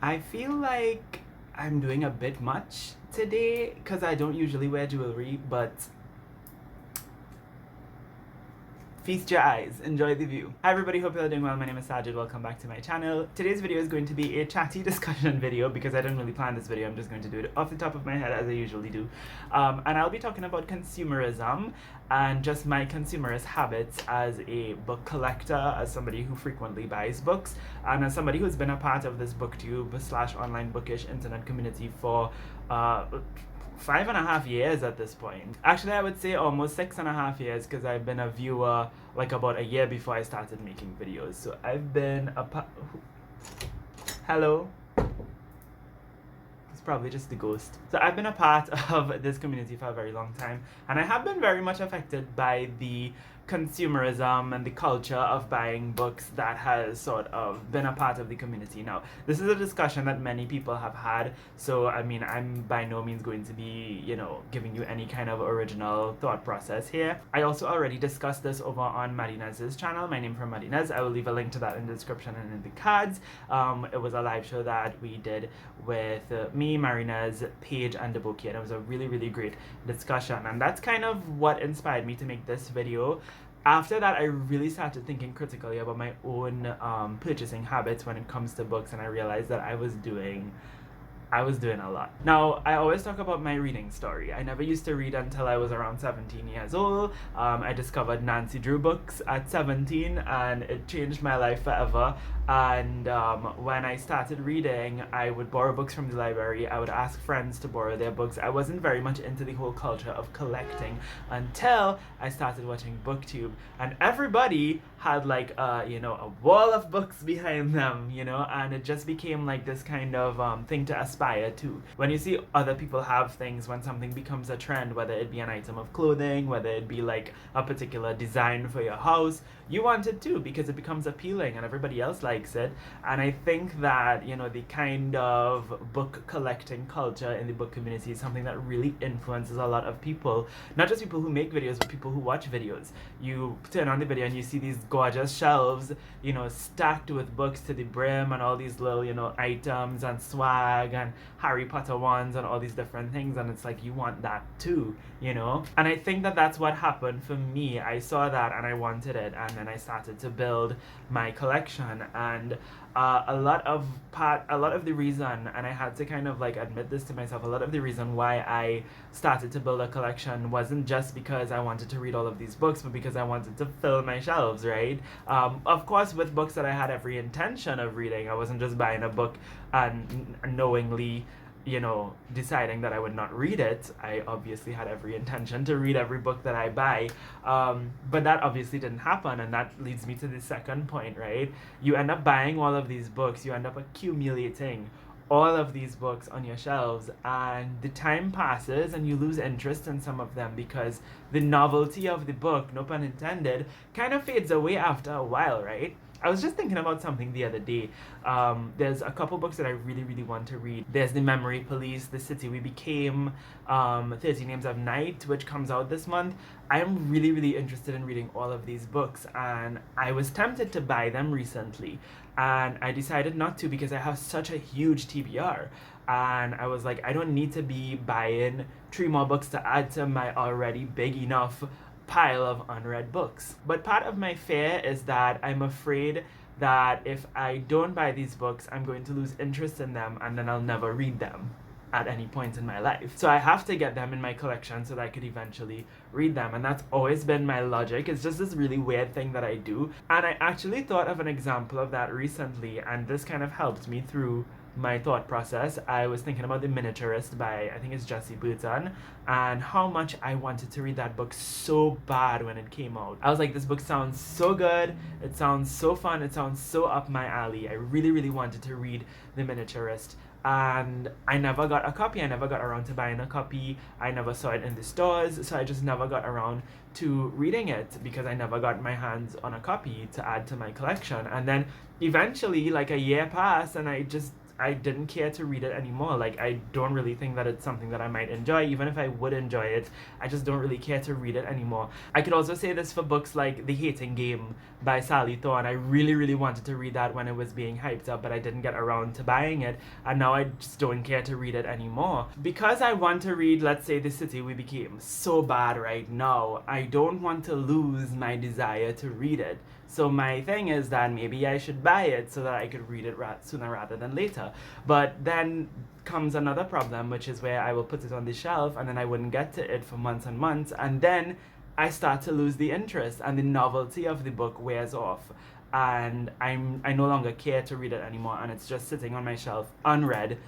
I feel like I'm doing a bit much today because I don't usually wear jewelry, but feast your eyes, enjoy the view. Hi everybody, hope you're doing well. My name is Saajid, welcome back to my channel. Today's video is going to be a chatty discussion video because I didn't really plan this video. I'm just going to do it off the top of my head as I usually do. And I'll be talking about consumerism and just my consumerist habits as a book collector, as somebody who frequently buys books, and as somebody who's been a part of this booktube / online bookish internet community for 5.5 years at this point. Actually, I would say almost 6.5 years because I've been a viewer like about a year before I started making videos. So I've been hello? It's probably just the ghost. So I've been a part of this community for a very long time, and I have been very much affected by the consumerism and the culture of buying books that has sort of been a part of the community. Now, this is a discussion that many people have had, so I mean, I'm by no means going to be, giving you any kind of original thought process here. I also already discussed this over on Madinez's channel, My Name from Madinez. I will leave a link to that in the description and in the cards. It was a live show that we did with me, Marinez, Paige, and Deboki, and it was a really, really great discussion, and that's kind of what inspired me to make this video. After that, I really started thinking critically about my own purchasing habits when it comes to books, and I realized that I was doing a lot. Now, I always talk about my reading story. I never used to read until I was around 17 years old. I discovered Nancy Drew books at 17, and it changed my life forever. And when I started reading, I would borrow books from the library. I would ask friends to borrow their books. I wasn't very much into the whole culture of collecting until I started watching BookTube, and everybody had like a wall of books behind them, and it just became like this kind of thing to aspire to. When you see other people have things, when something becomes a trend, whether it be an item of clothing, whether it be like a particular design for your house, you want it too because it becomes appealing and everybody else likes it. And I think that the kind of book collecting culture in the book community is something that really influences a lot of people, not just people who make videos, but people who watch videos. You turn on the video and you see these gorgeous shelves, stacked with books to the brim, and all these little items and swag and Harry Potter ones and all these different things, and it's like you want that too, and I think that that's what happened for me. I saw that and I wanted it, and then I started to build my collection. And a lot of the reason, and I had to kind of like admit this to myself, a lot of the reason why I started to build a collection wasn't just because I wanted to read all of these books, but because I wanted to fill my shelves, right? Of course, with books that I had every intention of reading. I wasn't just buying a book and knowingly deciding that I would not read it. I obviously had every intention to read every book that I buy, but that obviously didn't happen, and that leads me to the second point, right? You end up buying all of these books, you end up accumulating all of these books on your shelves, and the time passes and you lose interest in some of them because the novelty of the book, no pun intended, kind of fades away after a while, right? I was just thinking about something the other day. There's a couple books that I really, really want to read. There's The Memory Police, The City We Became, 13 Names of Night, which comes out this month. I am really, really interested in reading all of these books, and I was tempted to buy them recently, and I decided not to because I have such a huge TBR. And I was like, I don't need to be buying 3 more books to add to my already big enough pile of unread books. But part of my fear is that I'm afraid that if I don't buy these books, I'm going to lose interest in them, and then I'll never read them at any point in my life. So I have to get them in my collection so that I could eventually read them, and that's always been my logic. It's just this really weird thing that I do, and I actually thought of an example of that recently, and this kind of helped me through my thought process. I was thinking about The Miniaturist by, I think it's Jessie Burton, and how much I wanted to read that book so bad when it came out. I was like, this book sounds so good, it sounds so fun, it sounds so up my alley. I really, really wanted to read The Miniaturist, and I never got a copy. I never got around to buying a copy. I never saw it in the stores, so I just never got around to reading it because I never got my hands on a copy to add to my collection. And then eventually, like a year passed, and I just I didn't care to read it anymore. Like, I don't really think that it's something that I might enjoy. Even if I would enjoy it, I just don't really care to read it anymore. I could also say this for books like The Hating Game by Sally Thorne. I really, really wanted to read that when it was being hyped up, but I didn't get around to buying it, and now I just don't care to read it anymore. Because I want to read, let's say, The City We Became so bad right now, I don't want to lose my desire to read it. So my thing is that maybe I should buy it so that I could read it sooner rather than later. But then comes another problem, which is where I will put it on the shelf and then I wouldn't get to it for months and months, and then I start to lose the interest and the novelty of the book wears off, and I no longer care to read it anymore, and it's just sitting on my shelf unread,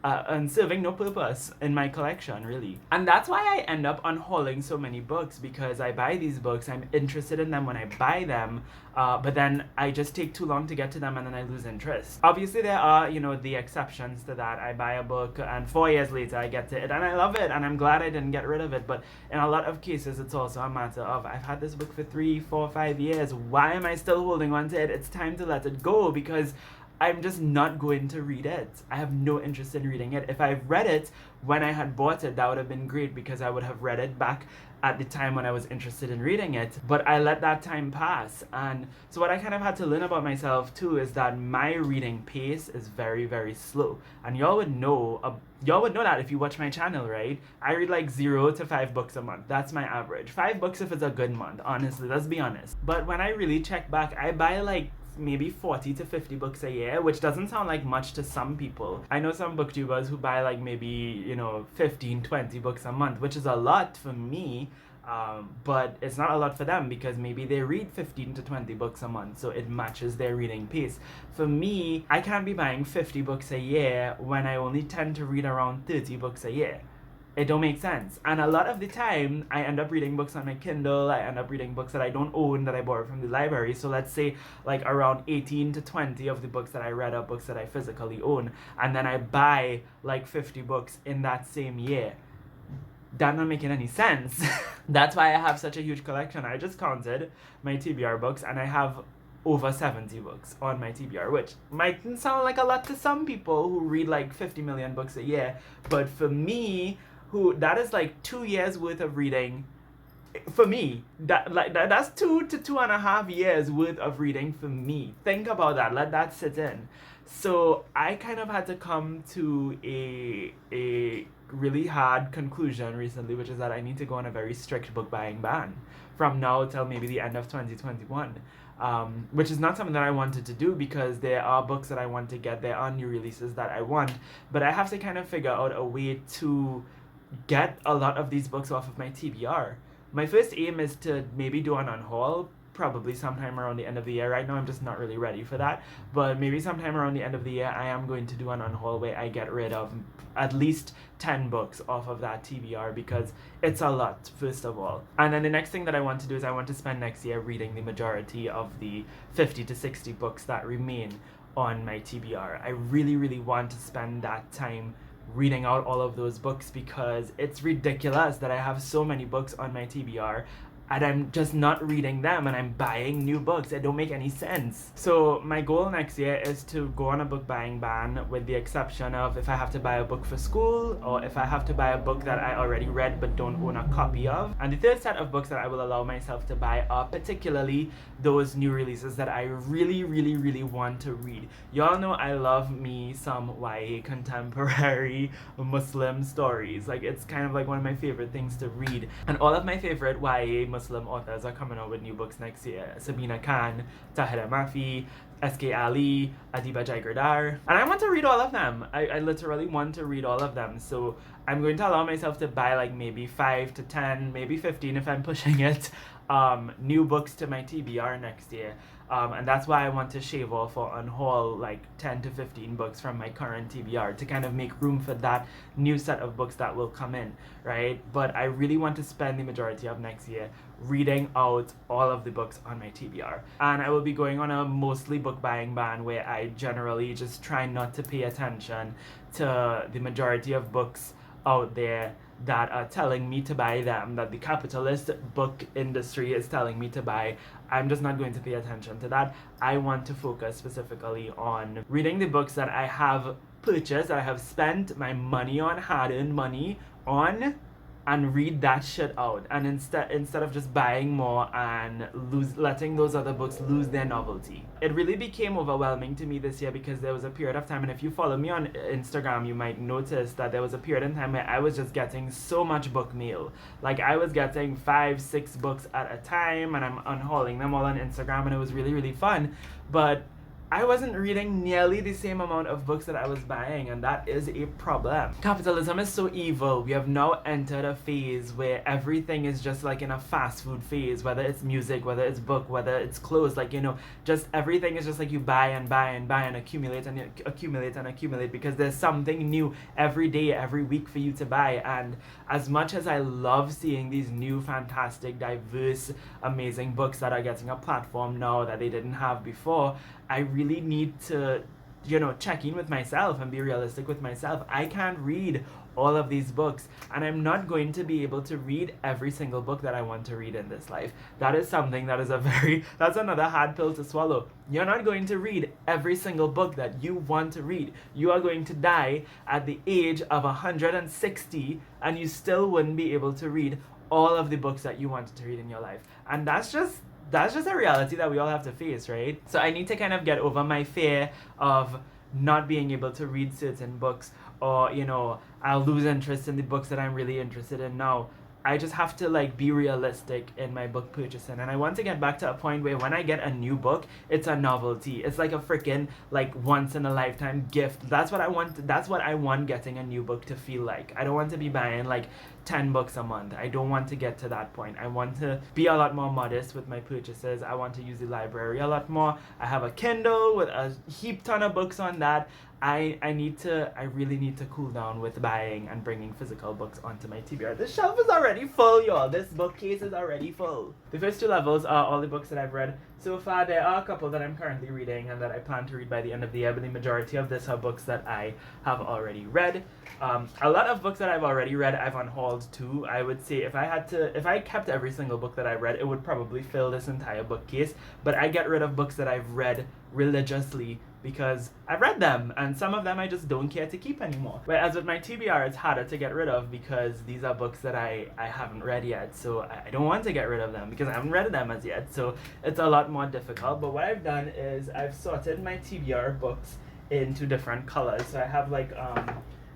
and serving no purpose in my collection, really. And that's why I end up unhauling so many books, because I buy these books, I'm interested in them when I buy them, but then I just take too long to get to them and then I lose interest. Obviously there are, the exceptions to that. I buy a book and 4 years later I get to it and I love it and I'm glad I didn't get rid of it, but in a lot of cases it's also a matter of, I've had this book for 3, 4, 5 years, why am I still holding on to it? It's time to let it go, because I'm just not going to read it. I have no interest in reading it. If I read it when I had bought it, that would have been great, because I would have read it back at the time when I was interested in reading it. But I let that time pass. And so what I kind of had to learn about myself too is that my reading pace is very, very slow. And y'all would know that if you watch my channel, right? I read like 0 to 5 books a month. That's my average. 5 books if it's a good month, honestly, let's be honest. But when I really check back, I buy like maybe 40 to 50 books a year, which doesn't sound like much to some people. I know some booktubers who buy like maybe 15, 20 books a month, which is a lot for me, but it's not a lot for them because maybe they read 15 to 20 books a month, so it matches their reading pace. For me, I can't be buying 50 books a year when I only tend to read around 30 books a year. It don't make sense. And a lot of the time, I end up reading books on my Kindle, I end up reading books that I don't own, that I borrow from the library. So let's say like around 18 to 20 of the books that I read are books that I physically own. And then I buy like 50 books in that same year. That's not making any sense. That's why I have such a huge collection. I just counted my TBR books and I have over 70 books on my TBR, which might sound like a lot to some people who read like 50 million books a year. But for me, that is like 2 years worth of reading. For me, that's 2 to 2.5 years worth of reading for me. Think about that. Let that sit in. So I kind of had to come to a really hard conclusion recently, which is that I need to go on a very strict book buying ban from now till maybe the end of 2021. Which is not something that I wanted to do, because there are books that I want to get, there are new releases that I want, but I have to kind of figure out a way to get a lot of these books off of my TBR. My first aim is to maybe do an unhaul, probably sometime around the end of the year. Right now I'm just not really ready for that, but maybe sometime around the end of the year I am going to do an unhaul where I get rid of at least 10 books off of that TBR, because it's a lot, first of all. And then the next thing that I want to do is I want to spend next year reading the majority of the 50 to 60 books that remain on my TBR. I really, really want to spend that time reading out all of those books, because it's ridiculous that I have so many books on my TBR and I'm just not reading them and I'm buying new books. It don't make any sense. So my goal next year is to go on a book buying ban, with the exception of if I have to buy a book for school, or if I have to buy a book that I already read but don't own a copy of. And the third set of books that I will allow myself to buy are particularly those new releases that I really, really, really want to read. Y'all know I love me some YA contemporary Muslim stories. Like, it's kind of like one of my favorite things to read. And all of my favorite YA Muslim authors are coming out with new books next year. Sabina Khan, Tahira Mafi, S.K. Ali, Adiba Jaigirdar. And I want to read all of them. I literally want to read all of them. So I'm going to allow myself to buy like maybe 5 to 10, maybe 15 if I'm pushing it, new books to my TBR next year. And that's why I want to shave off or unhaul like 10 to 15 books from my current TBR to kind of make room for that new set of books that will come in, right? But I really want to spend the majority of next year reading out all of the books on my TBR. And I will be going on a mostly book buying ban, where I generally just try not to pay attention to the majority of books out there that are telling me to buy them, that the capitalist book industry is telling me to buy. I'm just not going to pay attention to that. I want to focus specifically on reading the books that I have purchased, that I have spent my money on, hard-earned money on, and read that shit out. And instead of just buying more and letting those other books lose their novelty. It really became overwhelming to me this year because there was a period of time, and if you follow me on Instagram, you might notice that there was a period in time where I was just getting so much book mail. Like, I was getting 5-6 books at a time, and I'm unhauling them all on Instagram, and it was really, really fun. But I wasn't reading nearly the same amount of books that I was buying, and that is a problem. Capitalism is so evil. We have now entered a phase where everything is just like in a fast food phase, whether it's music, whether it's book, whether it's clothes, like, you know, just everything is just like you buy and buy and buy and accumulate and accumulate and accumulate because there's something new every day, every week for you to buy. And as much as I love seeing these new, fantastic, diverse, amazing books that are getting a platform now that they didn't have before, I really need to, you know, check in with myself and be realistic with myself. I can't read all of these books, and I'm not going to be able to read every single book that I want to read in this life. That is something that is that's another hard pill to swallow. You're not going to read every single book that you want to read. You are going to die at the age of 160, and you still wouldn't be able to read all of the books that you wanted to read in your life. And that's just a reality that we all have to face, right? So I need to kind of get over my fear of not being able to read certain books, or, you know, I'll lose interest in the books that I'm really interested in now. I just have to, like, be realistic in my book purchasing, and I want to get back to a point where when I get a new book, it's a novelty. It's like a freaking, like, once in a lifetime gift. That's what I want getting a new book to feel like. I don't want to be buying like 10 books a month. I don't want to get to that point. I want to be a lot more modest with my purchases. I want to use the library a lot more. I have a Kindle with a heap ton of books on that. I really need to cool down with buying and bringing physical books onto my TBR. This shelf is already full, y'all. This bookcase is already full. The first 2 levels are all the books that I've read so far. There are a couple that I'm currently reading and that I plan to read by the end of the year, but the majority of this are books that I have already read. A lot of books that I've already read, I've unhauled too. I would say if I kept every single book that I read, it would probably fill this entire bookcase, but I get rid of books that I've read religiously because I've read them, and some of them I just don't care to keep anymore. Whereas with my TBR, it's harder to get rid of because these are books that I haven't read yet, so I don't want to get rid of them because I haven't read them as yet, so it's a lot more difficult. But what I've done is I've sorted my TBR books into different colors. So I have like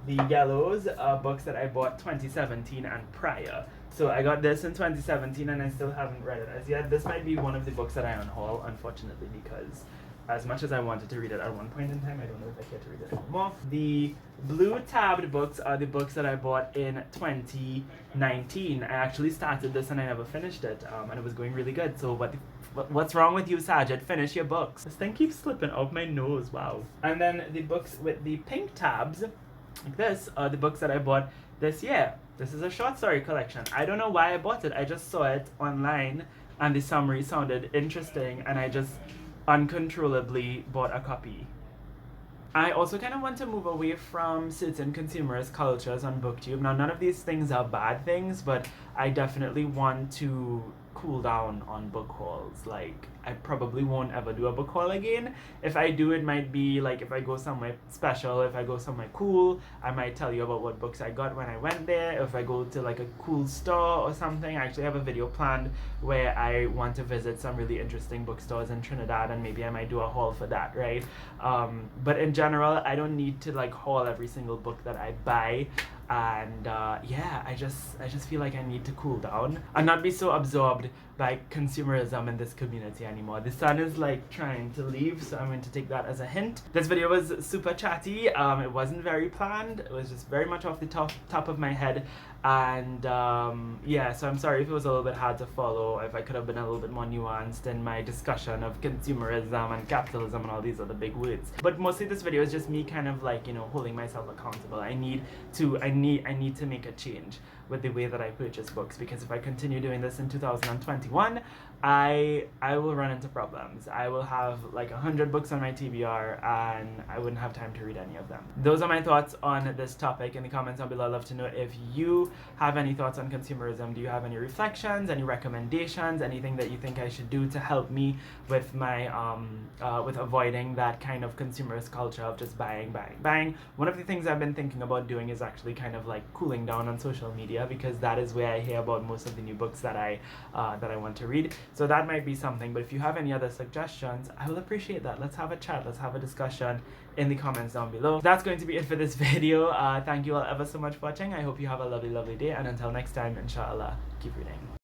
the yellows are books that I bought 2017 and prior. So I got this in 2017 and I still haven't read it as yet. This might be one of the books that I unhaul, unfortunately, because as much as I wanted to read it at one point in time, I don't know if I care to read it anymore. The blue tabbed books are the books that I bought in 2019. I actually started this and I never finished it, and it was going really good. So what's wrong with you, Saajid? Finish your books. This thing keeps slipping out my nose, wow. And then the books with the pink tabs, like this, are the books that I bought this year. This is a short story collection. I don't know why I bought it. I just saw it online and the summary sounded interesting and I just uncontrollably bought a copy. I also kind of want to move away from certain consumerist cultures on BookTube. Now, none of these things are bad things, but I definitely want to cool down on book hauls. Like, I probably won't ever do a book haul again. If I do, it might be like if I go somewhere special, if I go somewhere cool, I might tell you about what books I got when I went there. If I go to like a cool store or something, I actually have a video planned where I want to visit some really interesting bookstores in Trinidad, and maybe I might do a haul for that, right? But in general, I don't need to like haul every single book that I buy. And yeah, I just feel like I need to cool down and not be so absorbed by consumerism in this community anymore. The sun is like trying to leave, so I'm going to take that as a hint. This video was super chatty. It wasn't very planned. It was just very much off the top of my head. And yeah, so I'm sorry if it was a little bit hard to follow, if I could have been a little bit more nuanced in my discussion of consumerism and capitalism and all these other big words. But mostly this video is just me kind of like, you know, holding myself accountable. I need to make a change with the way that I purchase books, because if I continue doing this in 2021, I will run into problems. I will have like 100 books on my TBR and I wouldn't have time to read any of them. Those are my thoughts on this topic. In the comments down below, I'd love to know if you have any thoughts on consumerism. Do you have any reflections, any recommendations, anything that you think I should do to help me with my with avoiding that kind of consumerist culture of just buying. One of the things I've been thinking about doing is actually kind of like cooling down on social media, because that is where I hear about most of the new books that I want to read. So that might be something, but if you have any other suggestions, I will appreciate that. Let's have a chat, let's have a discussion in the comments down below. That's going to be it for this video. Thank you all ever so much for watching. I hope you have a lovely day, and until next time, inshallah, keep reading.